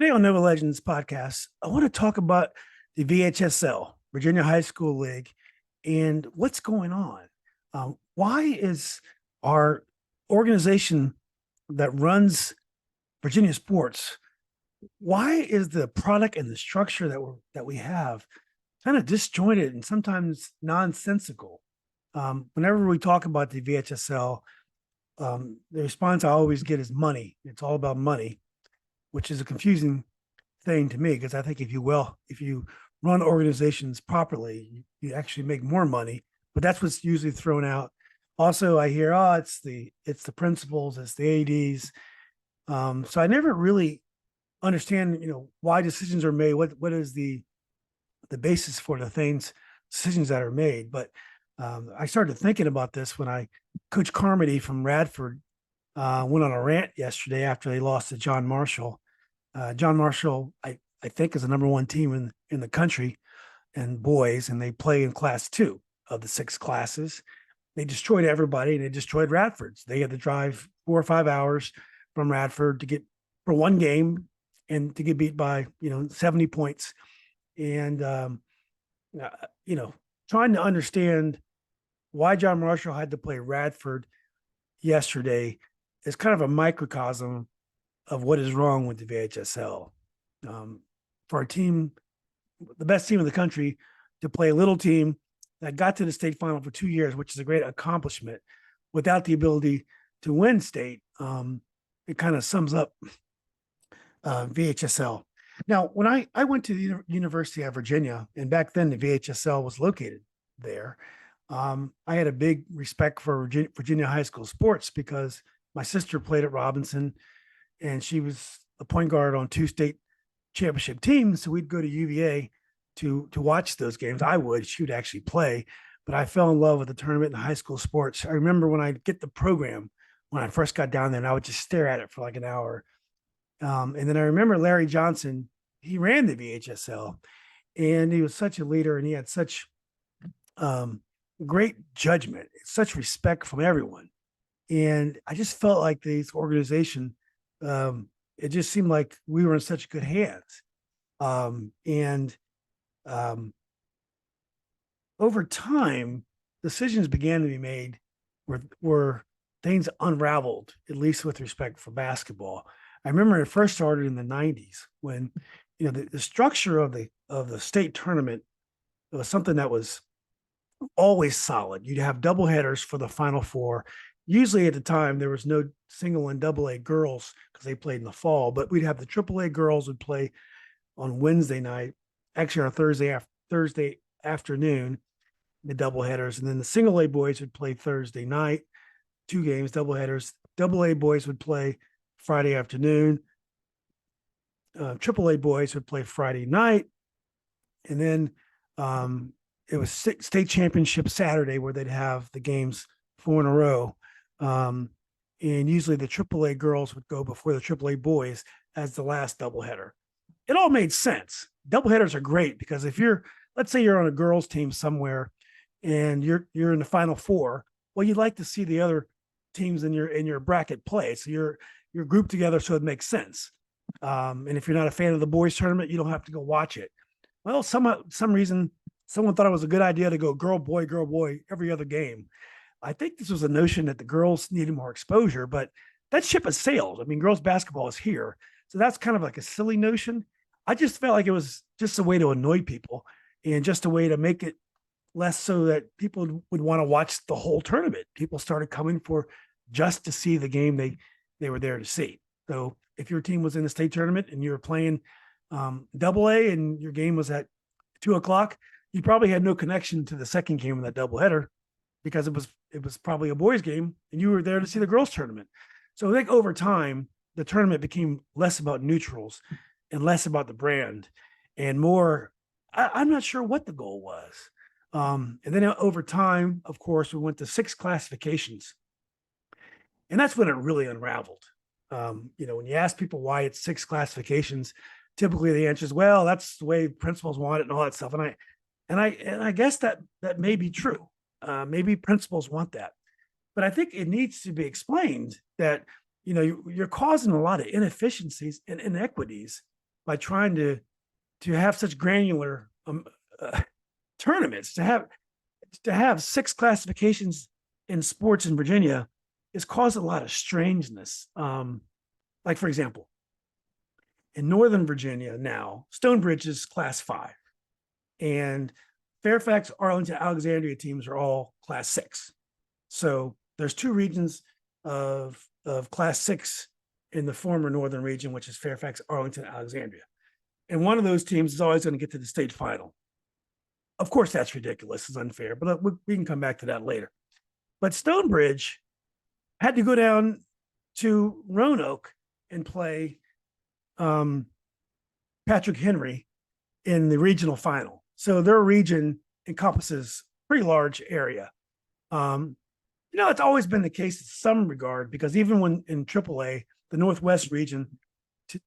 Today on Nova Legends podcast, I want to talk about the VHSL, Virginia High School League, and what's going on. Why is our organization that runs Virginia sports, why is the product and the structure that we have kind of disjointed and sometimes nonsensical? Whenever we talk about the VHSL, the response I always get is money. It's all about money, which is a confusing thing to me because I think if you run organizations properly, you actually make more money. But that's what's usually thrown out. Also, I hear, oh, it's the principals, it's the ads. So I never really understand, why decisions are made. What is the basis for the decisions that are made? But I started thinking about this when Coach Carmody from Radford went on a rant yesterday after they lost to John Marshall. John Marshall, I think, is the number one team in the country and boys, and they play in class two of the six classes. They destroyed everybody, and they destroyed Radford's. They had to drive 4 or 5 hours from Radford to get for one game and to get beat by 70 points. And trying to understand why John Marshall had to play Radford yesterday is kind of a microcosm of what is wrong with the VHSL. For a team, the best team in the country, to play a little team that got to the state final for 2 years, which is a great accomplishment, without the ability to win state, it kind of sums up VHSL. Now, when I went to the University of Virginia, and back then the VHSL was located there, I had a big respect for Virginia high school sports because my sister played at Robinson, and she was a point guard on two state championship teams. So we'd go to UVA to watch those games. She would actually play, but I fell in love with the tournament and high school sports. I remember when I get the program, when I first got down there, and I would just stare at it for like an hour. And then I remember Larry Johnson, he ran the VHSL, and he was such a leader, and he had such great judgment, such respect from everyone. And I just felt like this organization, it just seemed like we were in such good hands. And over time, decisions began to be made where things unraveled, at least with respect for basketball. I remember it first started in the 90s when, the structure of the state tournament was something that was always solid. You'd have double headers for the Final Four. Usually at the time, there was no single and double A girls because they played in the fall, but we'd have the triple A girls would play on Wednesday night, actually on Thursday afternoon, the double headers. And then the single A boys would play Thursday night, 2 games, double headers. Double A boys would play Friday afternoon. Triple A boys would play Friday night. And then it was state championship Saturday where they'd have the games 4 in a row. And usually the AAA girls would go before the AAA boys as the last doubleheader. It all made sense. Doubleheaders are great because let's say you're on a girls team somewhere and you're in the Final Four, well, you'd like to see the other teams in your bracket play. So you're grouped together so it makes sense. And if you're not a fan of the boys tournament, you don't have to go watch it. Well, some reason someone thought it was a good idea to go girl, boy, every other game. I think this was a notion that the girls needed more exposure, but that ship has sailed. I mean, girls basketball is here. So that's kind of like a silly notion. I just felt like it was just a way to annoy people and just a way to make it less so that people would want to watch the whole tournament. People started coming for just to see the game they were there to see. So if your team was in the state tournament and you were playing double A and your game was at 2:00, you probably had no connection to the second game of that doubleheader because it was probably a boys game and you were there to see the girls tournament. So I think over time, the tournament became less about neutrals and less about the brand and more, I'm not sure what the goal was. And then over time, of course, we went to 6 classifications. And that's when it really unraveled. When you ask people why it's 6 classifications, typically the answer is, well, that's the way principals want it and all that stuff. And I guess that may be true. Maybe principals want that, but I think it needs to be explained that, you're causing a lot of inefficiencies and inequities by trying to have such granular tournaments, to have 6 classifications in sports in Virginia has caused a lot of strangeness. Like, for example, in Northern Virginia now, Stonebridge is class 5, and Fairfax, Arlington, Alexandria teams are all class 6. So there's 2 regions of class 6 in the former Northern region, which is Fairfax, Arlington, Alexandria. And one of those teams is always going to get to the state final. Of course, that's ridiculous. It's unfair, but we can come back to that later. But Stonebridge had to go down to Roanoke and play Patrick Henry in the regional final. So their region encompasses a pretty large area. It's always been the case in some regard, because even when in AAA, the Northwest region,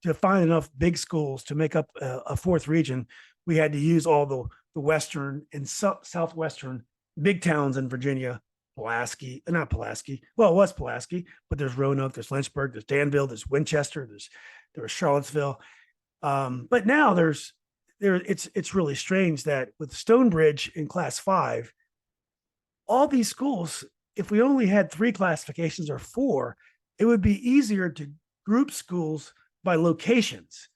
to find enough big schools to make up a 4th region, we had to use all the Western and Southwestern big towns in Virginia. Not Pulaski. Well, it was Pulaski, but there's Roanoke, there's Lynchburg, there's Danville, there's Winchester, there's Charlottesville. But now it's really strange that with Stonebridge in class 5, all these schools, if we only had 3 classifications or 4, it would be easier to group schools by locations.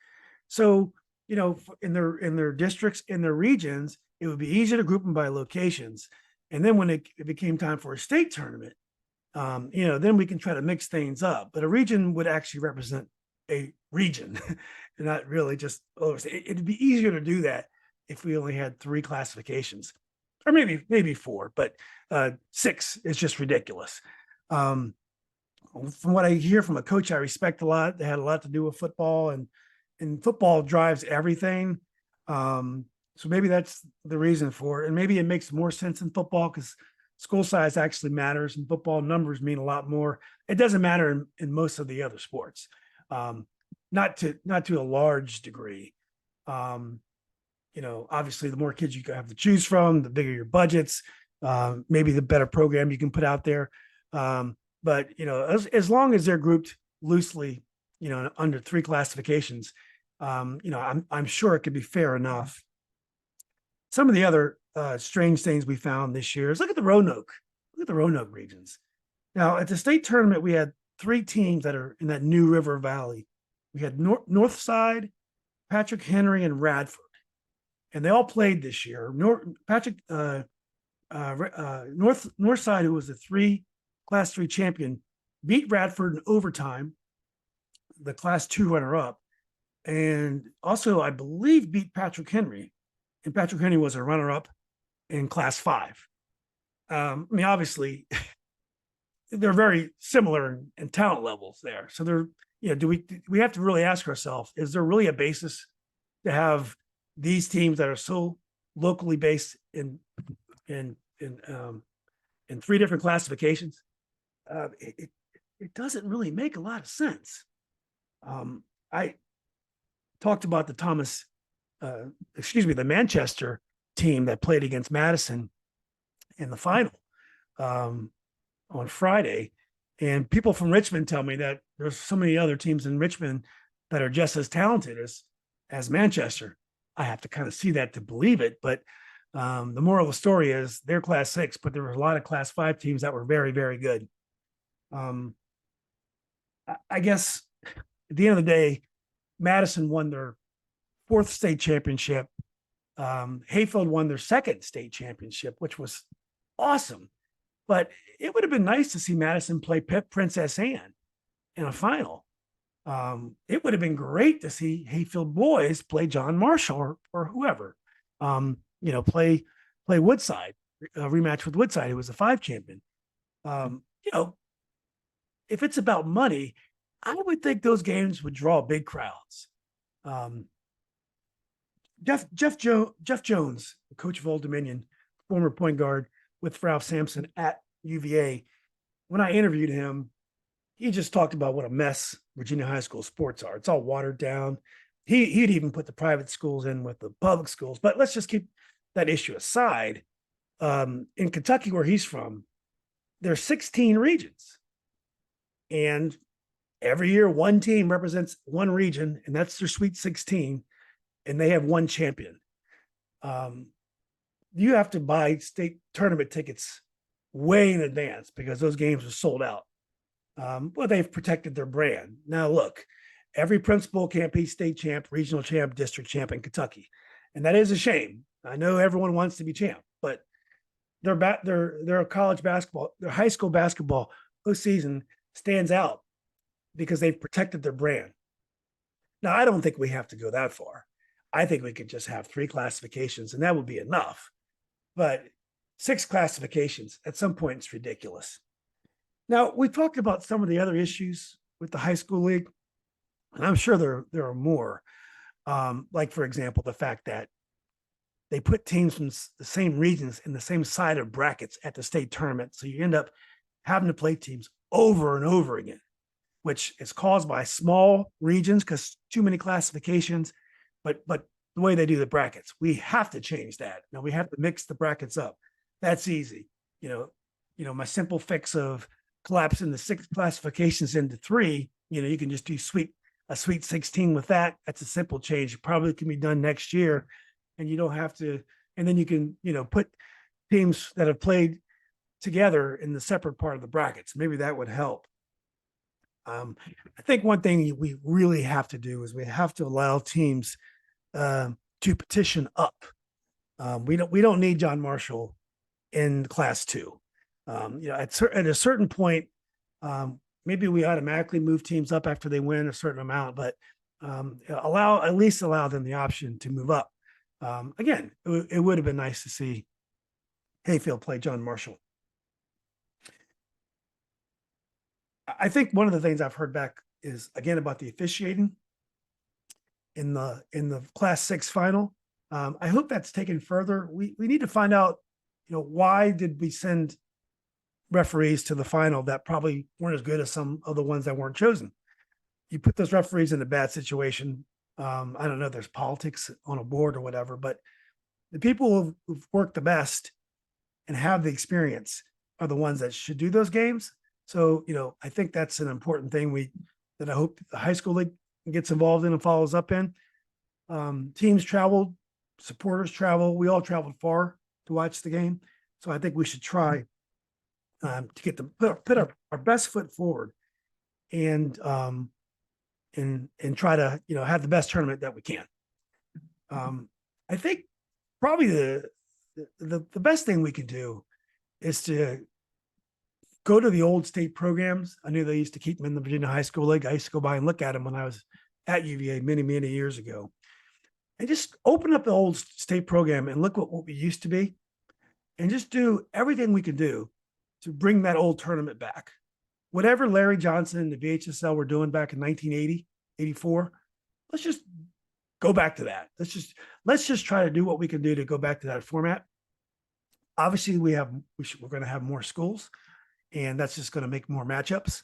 So, in their districts, in their regions, it would be easier to group them by locations. And then when it became time for a state tournament, then we can try to mix things up. But a region would actually represent a region, and not really just, it'd be easier to do that if we only had 3 classifications, or maybe 4, but 6 is just ridiculous. From what I hear from a coach I respect a lot, they had a lot to do with football, and football drives everything. So maybe that's the reason for it. And maybe it makes more sense in football because school size actually matters, and football numbers mean a lot more. It doesn't matter in most of the other sports, not to a large degree. Obviously the more kids you have to choose from, the bigger your budgets, maybe the better program you can put out there. But as long as they're grouped loosely, under 3 classifications, I'm sure it could be fair enough. Some of the other strange things we found this year is look at the Roanoke regions. Now at the state tournament, we had 3 teams that are in that New River Valley. We had North Side, Patrick Henry, and Radford, and they all played this year. North Side, who was the class 3 champion, beat Radford in overtime, the class 2 runner-up, and also I believe beat Patrick Henry. And Patrick Henry was a runner-up in class 5. Obviously, they're very similar in talent levels there. So do we have to really ask ourselves, is there really a basis to have these teams that are so locally based in 3 different classifications? It doesn't really make a lot of sense. I talked about the Manchester team that played against Madison in the final on Friday. And people from Richmond tell me that there's so many other teams in Richmond that are just as talented as Manchester. I have to kind of see that to believe it. But the moral of the story is they're class 6, but there were a lot of class 5 teams that were very, very good. I guess at the end of the day, Madison won their 4th state championship. Hayfield won their 2nd state championship, which was awesome. But it would have been nice to see Madison play Princess Anne in a final. It would have been great to see Hayfield boys play John Marshall or whoever. Play Woodside, a rematch with Woodside, who was a 5 champion. If it's about money, I would think those games would draw big crowds. Jeff Jones, the coach of Old Dominion, former point guard with Ralph Sampson at UVA, when I interviewed him, he just talked about what a mess Virginia high school sports are. It's all watered down. He'd even put the private schools in with the public schools. But let's just keep that issue aside. In Kentucky, where he's from, there's 16 regions. And Every year, one team represents one region, and that's their Sweet 16, and they have one champion. Um, you have to buy state tournament tickets way in advance because those games are sold out. Well, they've protected their brand. Now, look, every principal can't be state champ, regional champ, district champ in Kentucky, and that is a shame. I know everyone wants to be champ, but their college basketball, their high school basketball postseason stands out because they've protected their brand. Now, I don't think we have to go that far. I think we could just have 3 classifications, and that would be enough. But 6 classifications, at some point, it's ridiculous. Now, we talked about some of the other issues with the high school league, and I'm sure there are more. Like, for example, the fact that they put teams from the same regions in the same side of brackets at the state tournament. So you end up having to play teams over and over again, which is caused by small regions because too many classifications. But the way they do the brackets, we have to change that. Now we have to mix the brackets up. That's easy. My simple fix of collapsing the 6 classifications into 3. You can just do a sweet 16 with that. That's a simple change. It probably can be done next year, and you don't have to. And then you can put teams that have played together in the separate part of the brackets. Maybe that would help. I think one thing we really have to do is we have to allow teams to petition up. We don't need John Marshall in Class 2. At a certain point, maybe we automatically move teams up after they win a certain amount, but at least allow them the option to move up. Again, it would have been nice to see Hayfield play John Marshall. I think one of the things I've heard back is again about the officiating in the Class 6 final. I hope that's taken further. We need to find out, why did we send referees to the final that probably weren't as good as some of the ones that weren't chosen? You put those referees in a bad situation. I don't know, there's politics on a board or whatever, but the people who've worked the best and have the experience are the ones that should do those games. So, I think that's an important thing that I hope the high school league gets involved in and follows up in. Teams traveled, supporters travel. We all traveled far to watch the game. So I think we should try to get put our best foot forward and try to, have the best tournament that we can. I think probably the best thing we can do is to go to the old state programs. I knew they used to keep them in the Virginia High School League. I used to go by and look at them when I was at UVA many, many years ago. And just open up the old state program and look what we used to be and just do everything we can do to bring that old tournament back. Whatever Larry Johnson and the VHSL were doing back in 1980, 84, let's just go back to that. Let's just try to do what we can do to go back to that format. Obviously, we're going to have more schools, and that's just going to make more matchups.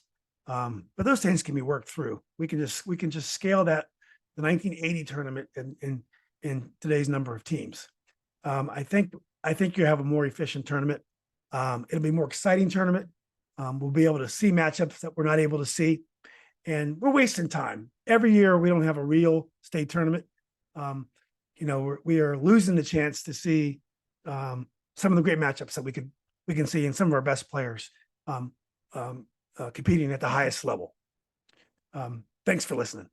But those things can be worked through. We can just scale the 1980 tournament in today's number of teams. I think you have a more efficient tournament. It'll be a more exciting tournament. We'll be able to see matchups that we're not able to see, and we're wasting time. Every year we don't have a real state tournament. We are losing the chance to see some of the great matchups that we can see in some of our best players competing at the highest level. Thanks for listening.